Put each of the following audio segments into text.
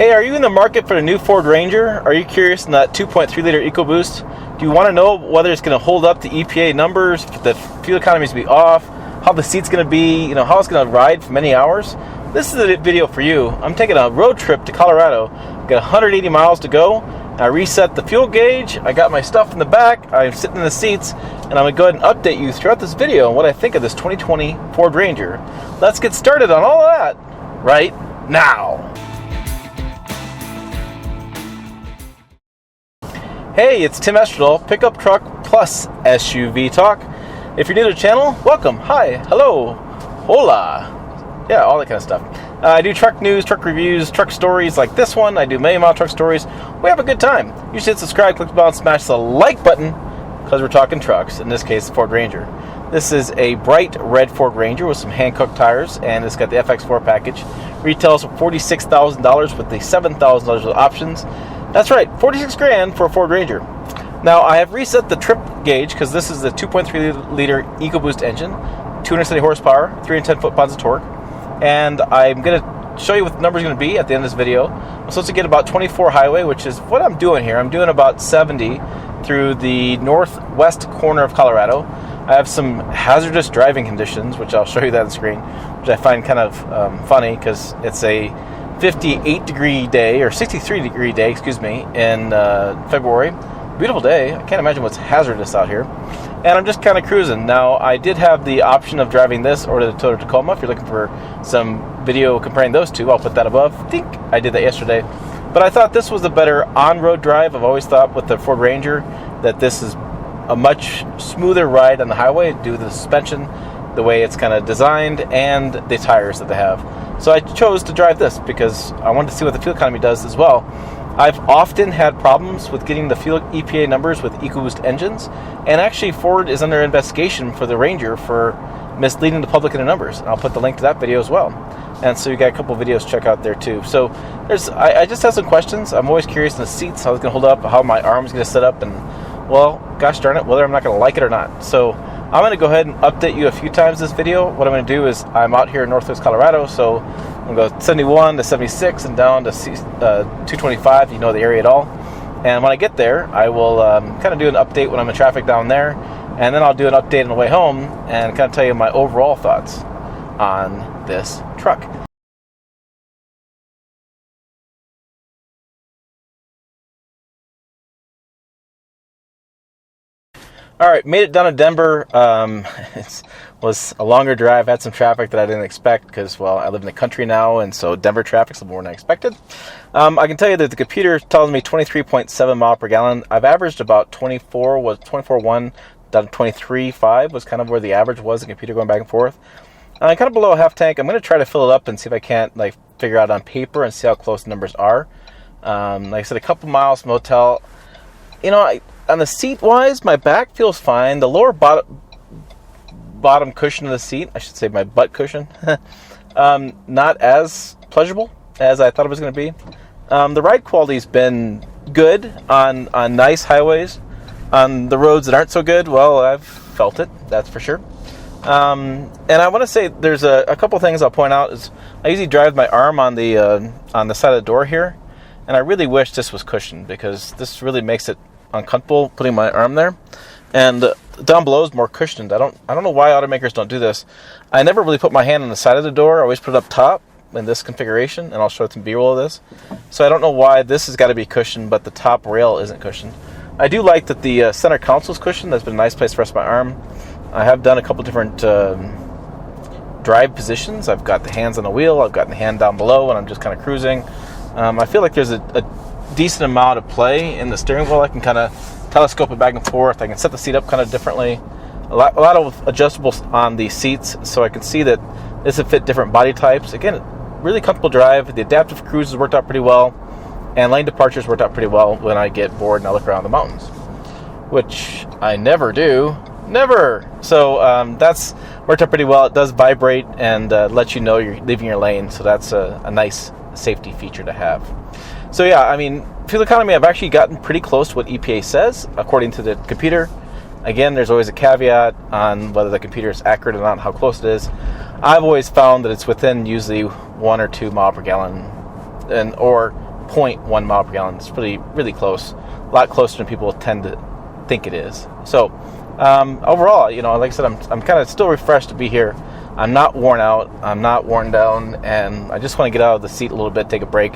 Hey, are you in the market for a new Ford Ranger? Are you curious in that 2.3 liter EcoBoost? Do you want to know whether it's going to hold up the EPA numbers, the fuel economy is going to be off, how the seat's going to be, how it's going to ride for many hours? This is a video for you. I'm taking a road trip to Colorado. Got 180 miles to go. I reset the fuel gauge. I got my stuff in the back. I'm sitting in the seats, and I'm going to go ahead and update you throughout this video on what I think of this 2020 Ford Ranger. Let's get started on all of that right now. Hey, it's Tim Estradal, Pickup Truck Plus SUV Talk. If you're new to the channel, welcome, hi, hello, hola. Yeah, all that kind of stuff. I do truck news, truck reviews, truck stories like this one. I do million-mile truck stories. We have a good time. You should hit subscribe, click the bell, and smash the like button because we're talking trucks, in this case, Ford Ranger. This is a bright red Ford Ranger with some Hankook tires, and it's got the FX4 package. Retails for $46,000 with the $7,000 with options. That's right, $46,000 for a Ford Ranger. Now, I have reset the trip gauge because this is the 2.3 liter EcoBoost engine, 270 horsepower, 310 foot-pounds of torque. And I'm going to show you what the number is going to be at the end of this video. I'm supposed to get about 24 highway, which is what I'm doing here. I'm doing about 70 through the northwest corner of Colorado. I have some hazardous driving conditions, which I'll show you that on the screen, which I find kind of funny because it's a 58 degree day, or 63 degree day, excuse me, in February. Beautiful day. I can't imagine what's hazardous out here. And I'm just kind of cruising. Now, I did have the option of driving this or the Toyota Tacoma. If you're looking for some video comparing those two, I'll put that above. I think I did that yesterday. But I thought this was a better on-road drive. I've always thought with the Ford Ranger that this is a much smoother ride on the highway due to the suspension, the way it's kind of designed, and the tires that they have. So I chose to drive this because I wanted to see what the fuel economy does as well. I've often had problems with getting the fuel EPA numbers with EcoBoost engines, and actually Ford is under investigation for the Ranger for misleading the public in the numbers. And I'll put the link to that video as well. And so you got a couple videos to check out there too. So I just have some questions. I'm always curious in the seats, how it's going to hold up, how my arm's going to set up, and well, gosh darn it, whether I'm not going to like it or not. So I'm going to go ahead and update you a few times this video. What I'm going to do is I'm out here in northwest Colorado, so I'm going to go 71 to 76 and down to 225, you know the area at all. And when I get there, I will kind of do an update when I'm in traffic down there, and then I'll do an update on the way home and kind of tell you my overall thoughts on this truck. All right, made it down to Denver. It was a longer drive. Had some traffic that I didn't expect because, well, I live in the country now, and so Denver traffic's a little more than I expected. I can tell you that the computer tells me 23.7 mile per gallon. I've averaged about 24.1 down to 23.5 was kind of where the average was, the computer going back and forth. Kind of below a half tank. I'm going to try to fill it up and see if I can't figure out on paper and see how close the numbers are. Like I said, a couple miles from hotel. On the seat-wise, my back feels fine. The lower bottom cushion of the seat, I should say my butt cushion, not as pleasurable as I thought it was going to be. The ride quality's been good on nice highways. On the roads that aren't so good, well, I've felt it, that's for sure. And I want to say there's a couple things I'll point out. Is I usually drive my arm on the side of the door here, and I really wish this was cushioned because this really makes it uncomfortable putting my arm there, and down below is more cushioned. I don't know why automakers don't do this. I never really put my hand on the side of the door. I always put it up top in this configuration, and I'll show some B-roll of this. So I don't know why this has got to be cushioned, but the top rail isn't cushioned. I do like that the center console is cushioned. That's been a nice place to rest my arm. I have done a couple different drive positions. I've got the hands on the wheel. I've got the hand down below, and I'm just kind of cruising. I feel like there's a decent amount of play in the steering wheel. I can kind of telescope it back and forth. I can set the seat up kind of differently. A lot of adjustables on the seats, so I can see that this would fit different body types. Again, really comfortable drive. The adaptive cruise has worked out pretty well, and lane departures worked out pretty well when I get bored and I look around the mountains, which I never do. Never! So that's worked out pretty well. It does vibrate and let you know you're leaving your lane, so that's a nice safety feature to have. So yeah, I mean, fuel economy, I've actually gotten pretty close to what EPA says, according to the computer. Again, there's always a caveat on whether the computer is accurate or not, how close it is. I've always found that it's within usually 1 or 2 mile per gallon, or 0.1 mile per gallon. It's really close, a lot closer than people tend to think it is. So overall, like I said, I'm kind of still refreshed to be here. I'm not worn out, I'm not worn down, and I just want to get out of the seat a little bit, take a break,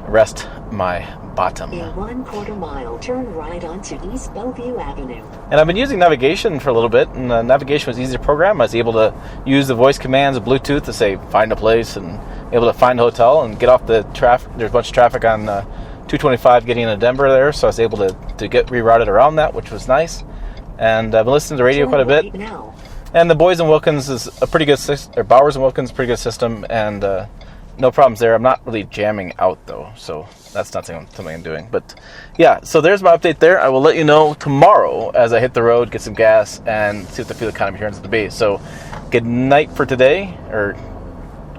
rest my bottom. In 1/4 mile, turn right onto East Bellevue Avenue. And I've been using navigation for a little bit, and navigation was easy to program. I was able to use the voice commands of Bluetooth to say find a place, and able to find a hotel and get off the traffic. There's a bunch of traffic on 225 getting into Denver there, so I was able to get rerouted around that, which was nice. And I've been listening to radio quite a bit. Now. And the Boys and Wilkins is a pretty good system, or Bowers and Wilkins, pretty good system, and no problems there. I'm not really jamming out though, so that's not something I'm doing. But yeah, so there's my update there. I will let you know tomorrow as I hit the road, get some gas, and see what the fuel economy turns out to be. So good night for today, or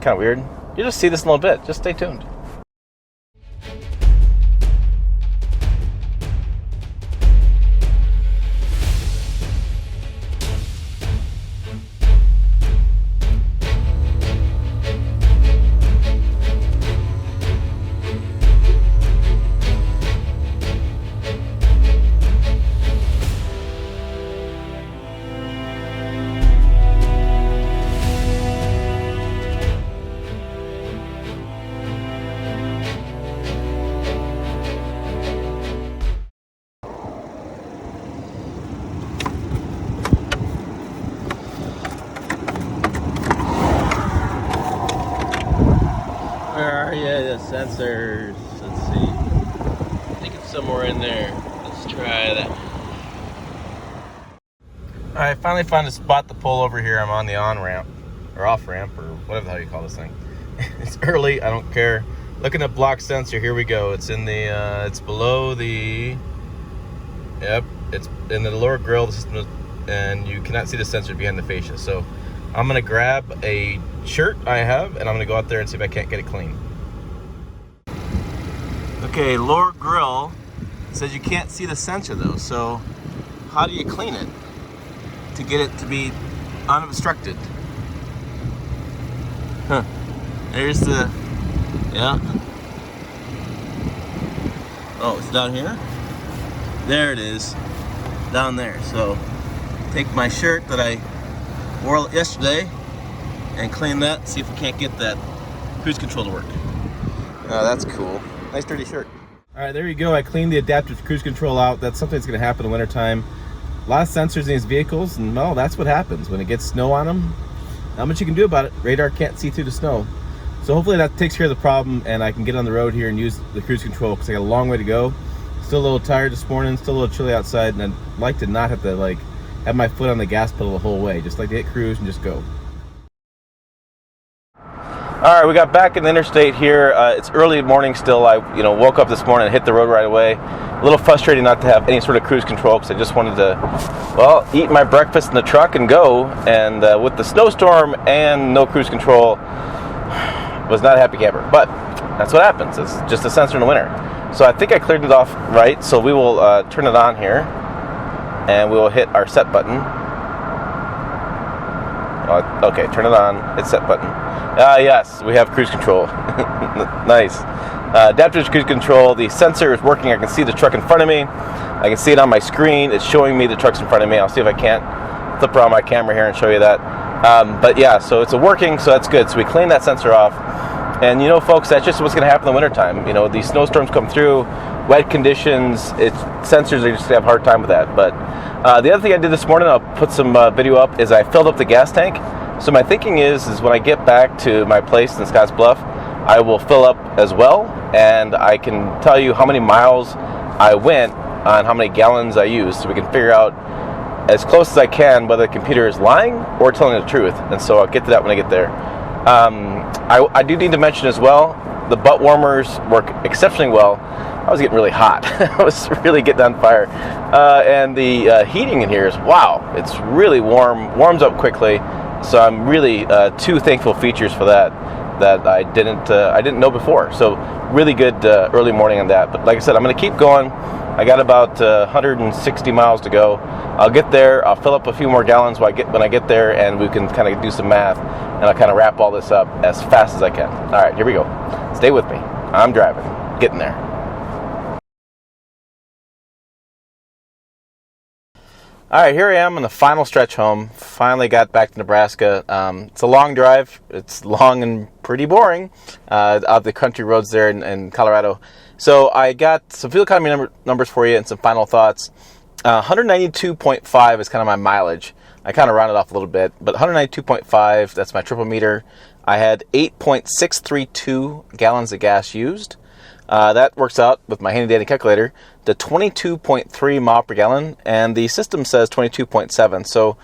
kind of weird. You'll just see this in a little bit. Just stay tuned. The sensors, let's see, I think it's somewhere in there. Let's try that. I finally found a spot to pull over here. I'm on the on ramp or off ramp or whatever the hell you call this thing. It's early, I don't care. Looking at block sensor, here we go. It's in the it's below the, yep, it's in the lower grill of the system, and you cannot see the sensor behind the fascia. So I'm gonna grab a shirt I have, and I'm gonna go out there and see if I can't get it clean. Okay, lower grill says you can't see the sensor though, so how do you clean it to get it to be unobstructed? Huh. There's the, yeah. Oh, it's down here? There it is, down there. So take my shirt that I wore yesterday and clean that, see if we can't get that cruise control to work. Oh, that's cool. Nice dirty shirt. All right, there you go. I cleaned the adaptive cruise control out. That's something that's going to happen in the wintertime. A lot of sensors in these vehicles, and well, that's what happens when it gets snow on them. Not much you can do about it. Radar can't see through the snow. So hopefully that takes care of the problem, and I can get on the road here and use the cruise control because I got a long way to go. Still a little tired this morning, still a little chilly outside, and I'd like to not have to have my foot on the gas pedal the whole way. Just like to hit cruise and just go. All right, we got back in the interstate here. It's early morning still. I woke up this morning and hit the road right away. A little frustrating not to have any sort of cruise control because I just wanted to, well, eat my breakfast in the truck and go. And with the snowstorm and no cruise control, was not a happy camper. But that's what happens. It's just a sensor in the winter. So I think I cleared it off right. So we will turn it on here, and we will hit our set button. Okay, turn it on. Hit set button. Yes, we have cruise control. Nice. Adaptive cruise control. The sensor is working. I can see the truck in front of me. I can see it on my screen. It's showing me the truck's in front of me. I'll see if I can't flip around my camera here and show you that. But yeah, so it's working, so that's good. So we clean that sensor off. And folks, that's just what's going to happen in the wintertime. These snowstorms come through, wet conditions, sensors are just going to have a hard time with that. But the other thing I did this morning, I'll put some video up, is I filled up the gas tank. So my thinking is when I get back to my place in Scotts Bluff, I will fill up as well, and I can tell you how many miles I went on how many gallons I used, so we can figure out as close as I can whether the computer is lying or telling the truth. And so I'll get to that when I get there. I do need to mention as well, the butt warmers work exceptionally well. I was getting really hot. I was really getting on fire. And the heating in here is, wow, it's really warms up quickly. So I'm really two thankful features for that I didn't know before. So really good early morning on that. But like I said, I'm going to keep going. I got about 160 miles to go. I'll get there. I'll fill up a few more gallons when I get there, and we can kind of do some math, and I'll kind of wrap all this up as fast as I can. All right, here we go. Stay with me. I'm driving. getting there. All right, here I am on the final stretch home. Finally got back to Nebraska. It's a long drive. It's long and pretty boring out the country roads there in Colorado. So I got some fuel economy numbers for you and some final thoughts. 192.5 is kind of my mileage. I kind of rounded off a little bit, but 192.5, that's my triple meter. I had 8.632 gallons of gas used. That works out with my handy dandy calculator to 22.3 mile per gallon, and the system says 22.7, so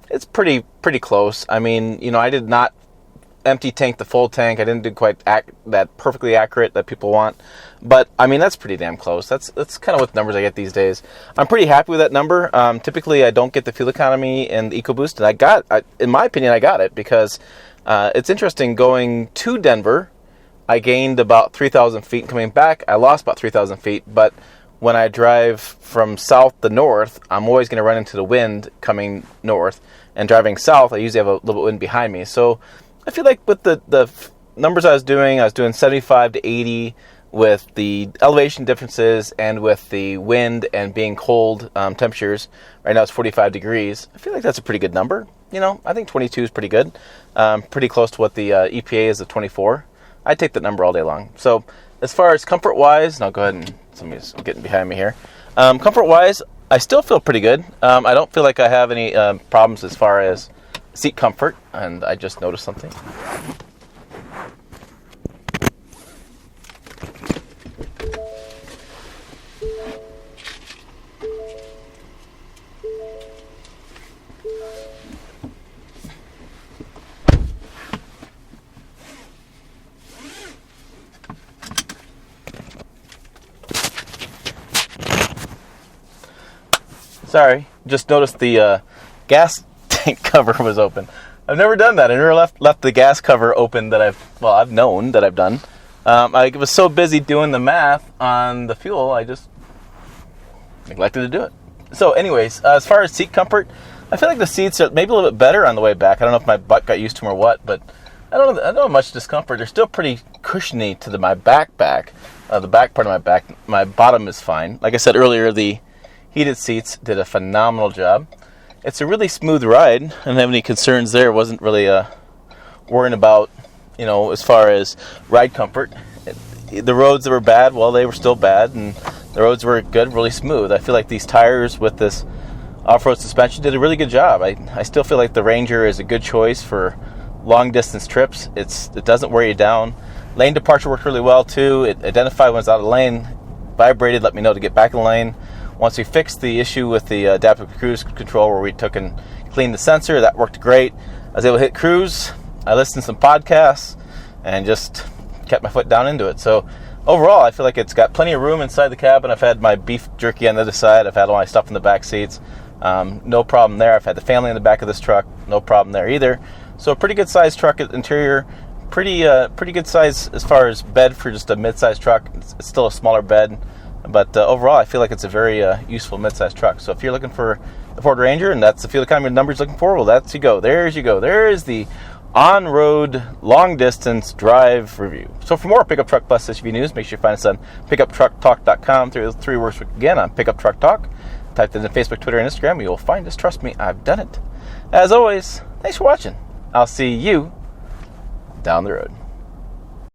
it's pretty close. I mean, you know, I did not empty tank the full tank. I didn't do quite that perfectly accurate that people want, but I mean, that's pretty damn close. That's kind of what numbers I get these days. I'm pretty happy with that number. Typically, I don't get the fuel economy and the EcoBoost, and in my opinion, I got it because it's interesting going to Denver. I gained about 3,000 feet. Coming back, I lost about 3,000 feet. But when I drive from south to north, I'm always going to run into the wind coming north. And driving south, I usually have a little bit of wind behind me. So I feel like with the numbers I was doing 75 to 80 with the elevation differences and with the wind and being cold temperatures. Right now it's 45 degrees. I feel like that's a pretty good number. You know, I think 22 is pretty good. Pretty close to what the EPA is of 24. I'd take that number all day long. So as far as comfort-wise, and I'll go ahead and somebody's getting behind me here. Comfort-wise, I still feel pretty good. I don't feel like I have any problems as far as seat comfort, and I just noticed something. Sorry, just noticed the gas tank cover was open. I've never done that. I never left the gas cover open that I've known that I've done. I was so busy doing the math on the fuel, I just neglected to do it. So anyways, as far as seat comfort, I feel like the seats are maybe a little bit better on the way back. I don't know if my butt got used to them or what, but I don't know much discomfort. They're still pretty cushiony to my back. The back part of my back. My bottom is fine. Like I said earlier, the heated seats did a phenomenal job. It's a really smooth ride. I didn't have any concerns there. Wasn't really worrying about, as far as ride comfort. The roads that were bad, well, they were still bad, and the roads were good, really smooth. I feel like these tires with this off-road suspension did a really good job. I still feel like the Ranger is a good choice for long-distance trips. It doesn't wear you down. Lane departure worked really well, too. It identified when it's out of lane, vibrated, let me know to get back in the lane. Once we fixed the issue with the adaptive cruise control where we took and cleaned the sensor, that worked great. I was able to hit cruise. I listened to some podcasts and just kept my foot down into it. So overall, I feel like it's got plenty of room inside the cabin. I've had my beef jerky on the other side. I've had all my stuff in the back seats. No problem there. I've had the family in the back of this truck. No problem there either. So a pretty good sized truck interior. Pretty good size as far as bed for just a mid-sized truck. It's still a smaller bed. But overall, I feel like it's a very useful mid-sized truck. So if you're looking for the Ford Ranger and that's the fuel economy numbers you're looking for, well, that's you go. There's you go. There is the on-road, long-distance drive review. So for more Pickup Truck Plus SUV news, make sure you find us on pickuptrucktalk.com. Three words again on Pickup Truck Talk. Type that in Facebook, Twitter, and Instagram. You'll find us. Trust me, I've done it. As always, thanks for watching. I'll see you down the road.